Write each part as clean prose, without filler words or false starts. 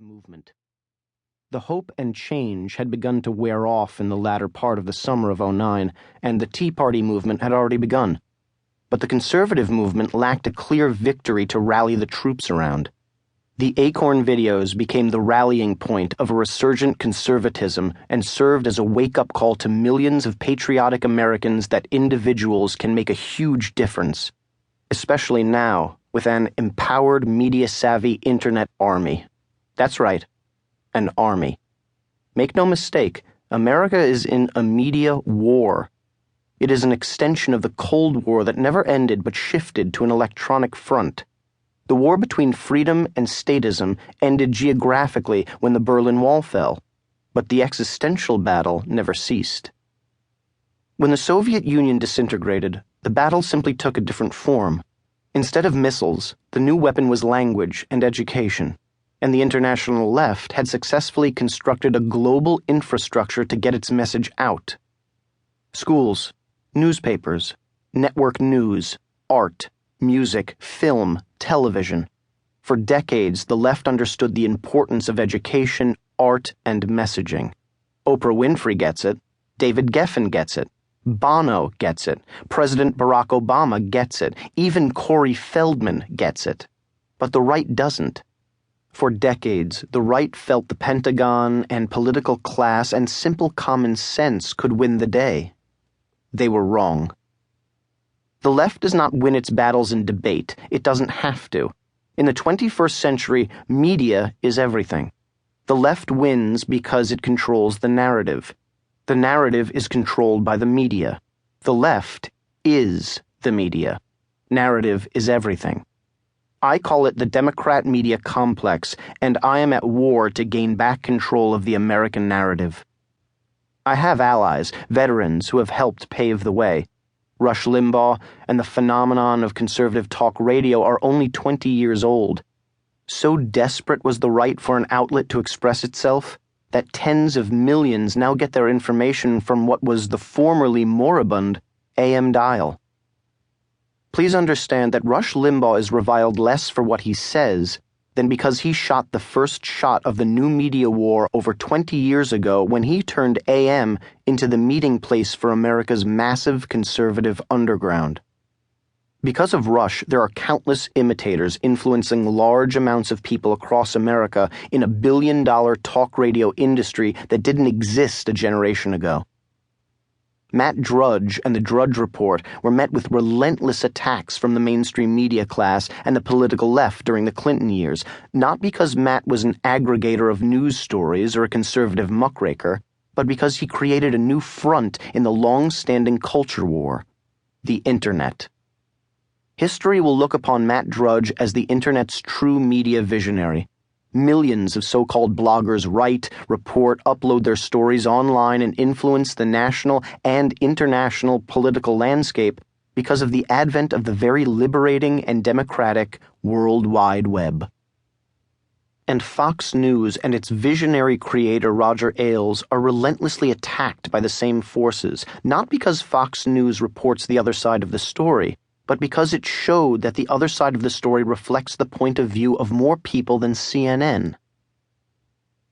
movement. The hope and change had begun to wear off in the latter part of the summer of '09, and the Tea Party movement had already begun. But the conservative movement lacked a clear victory to rally the troops around. The Acorn videos became the rallying point of a resurgent conservatism and served as a wake-up call to millions of patriotic Americans that individuals can make a huge difference, especially now with an empowered, media-savvy internet army. That's right, an army. Make no mistake, America is in a media war. It is an extension of the Cold War that never ended but shifted to an electronic front. The war between freedom and statism ended geographically when the Berlin Wall fell, but the existential battle never ceased. When the Soviet Union disintegrated, the battle simply took a different form. Instead of missiles, the new weapon was language and education, and the international left had successfully constructed a global infrastructure to get its message out. Schools, newspapers, network news, art, music, film, television. For decades, the left understood the importance of education, art, and messaging. Oprah Winfrey gets it. David Geffen gets it. Bono gets it. President Barack Obama gets it. Even Corey Feldman gets it. But the right doesn't. For decades, the right felt the Pentagon and political class and simple common sense could win the day. They were wrong. The left does not win its battles in debate. It doesn't have to. In the 21st century, media is everything. The left wins because it controls the narrative. The narrative is controlled by the media. The left is the media. Narrative is everything. I call it the Democrat media complex, and I am at war to gain back control of the American narrative. I have allies, veterans who have helped pave the way. Rush Limbaugh and the phenomenon of conservative talk radio are only 20 years old. So desperate was the right for an outlet to express itself that tens of millions now get their information from what was the formerly moribund AM dial. Please understand that Rush Limbaugh is reviled less for what he says than because he shot the first shot of the new media war over 20 years ago when he turned AM into the meeting place for America's massive conservative underground. Because of Rush, there are countless imitators influencing large amounts of people across America in a billion-dollar talk radio industry that didn't exist a generation ago. Matt Drudge and the Drudge Report were met with relentless attacks from the mainstream media class and the political left during the Clinton years, not because Matt was an aggregator of news stories or a conservative muckraker, but because he created a new front in the long-standing culture war, the Internet. History will look upon Matt Drudge as the Internet's true media visionary. Millions of so-called bloggers write, report, upload their stories online and influence the national and international political landscape because of the advent of the very liberating and democratic World Wide Web. And Fox News and its visionary creator Roger Ailes are relentlessly attacked by the same forces, not because Fox News reports the other side of the story, but because it showed that the other side of the story reflects the point of view of more people than CNN.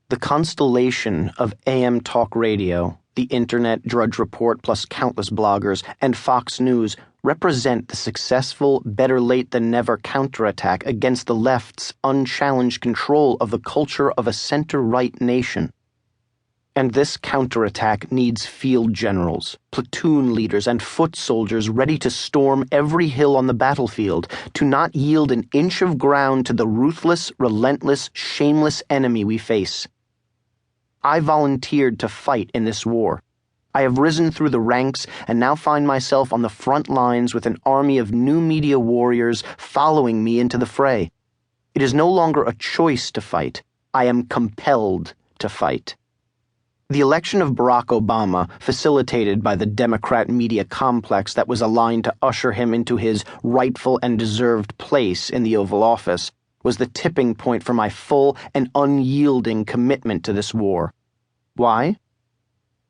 The constellation of AM talk radio, the Internet, Drudge Report, plus countless bloggers, and Fox News represent the successful, better-late-than-never counterattack against the left's unchallenged control of the culture of a center-right nation. And this counterattack needs field generals, platoon leaders, and foot soldiers ready to storm every hill on the battlefield, to not yield an inch of ground to the ruthless, relentless, shameless enemy we face. I volunteered to fight in this war. I have risen through the ranks and now find myself on the front lines with an army of new media warriors following me into the fray. It is no longer a choice to fight. I am compelled to fight. The election of Barack Obama, facilitated by the Democrat media complex that was aligned to usher him into his rightful and deserved place in the Oval Office, was the tipping point for my full and unyielding commitment to this war. Why?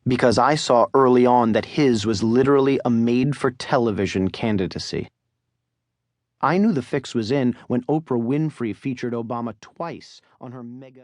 Because I saw early on that his was literally a made-for-television candidacy. I knew the fix was in when Oprah Winfrey featured Obama twice on her mega